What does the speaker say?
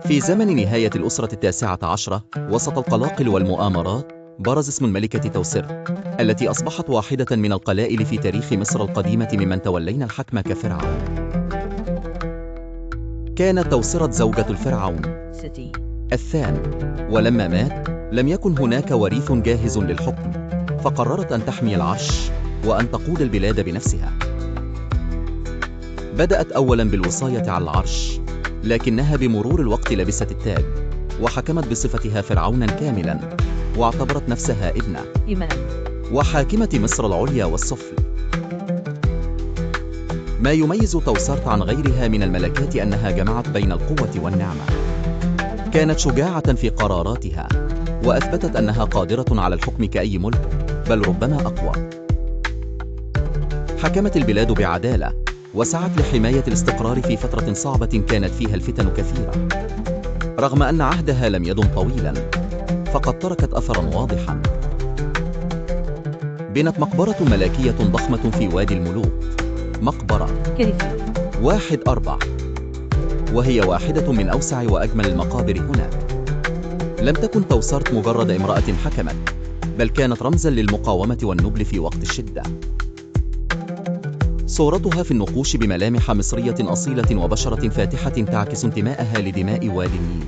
في زمن نهاية الأسرة التاسعة عشرة وسط القلاقل والمؤامرات، برز اسم الملكة توسر، التي أصبحت واحدة من القلائل في تاريخ مصر القديمة ممن تولين الحكم كفرعون. كانت توسرة زوجة الفرعون الثاني، ولما مات لم يكن هناك وريث جاهز للحكم، فقررت أن تحمي العرش وأن تقود البلاد بنفسها. بدأت أولاً بالوصاية على العرش، لكنها بمرور الوقت لبست التاج وحكمت بصفتها فرعوناً كاملاً، واعتبرت نفسها ابنة وحاكمة مصر العليا والسفل. ما يميز توسرت عن غيرها من الملكات أنها جمعت بين القوة والنعمة. كانت شجاعة في قراراتها، وأثبتت أنها قادرة على الحكم كأي ملك، بل ربما أقوى. حكمت البلاد بعدالة، وسعت لحماية الاستقرار في فترة صعبة كانت فيها الفتن كثيرة. رغم أن عهدها لم يدم طويلاً، فقد تركت أثراً واضحاً. بنت مقبرة ملكية ضخمة في وادي الملوك، مقبرة 1/4، وهي واحدة من أوسع وأجمل المقابر هناك. لم تكن توسرت مجرد امرأة حكمت، بل كانت رمزاً للمقاومة والنبل في وقت الشدة. صورتها في النقوش بملامح مصرية أصيلة وبشرة فاتحة تعكس انتماءها لدماء وادي النيل.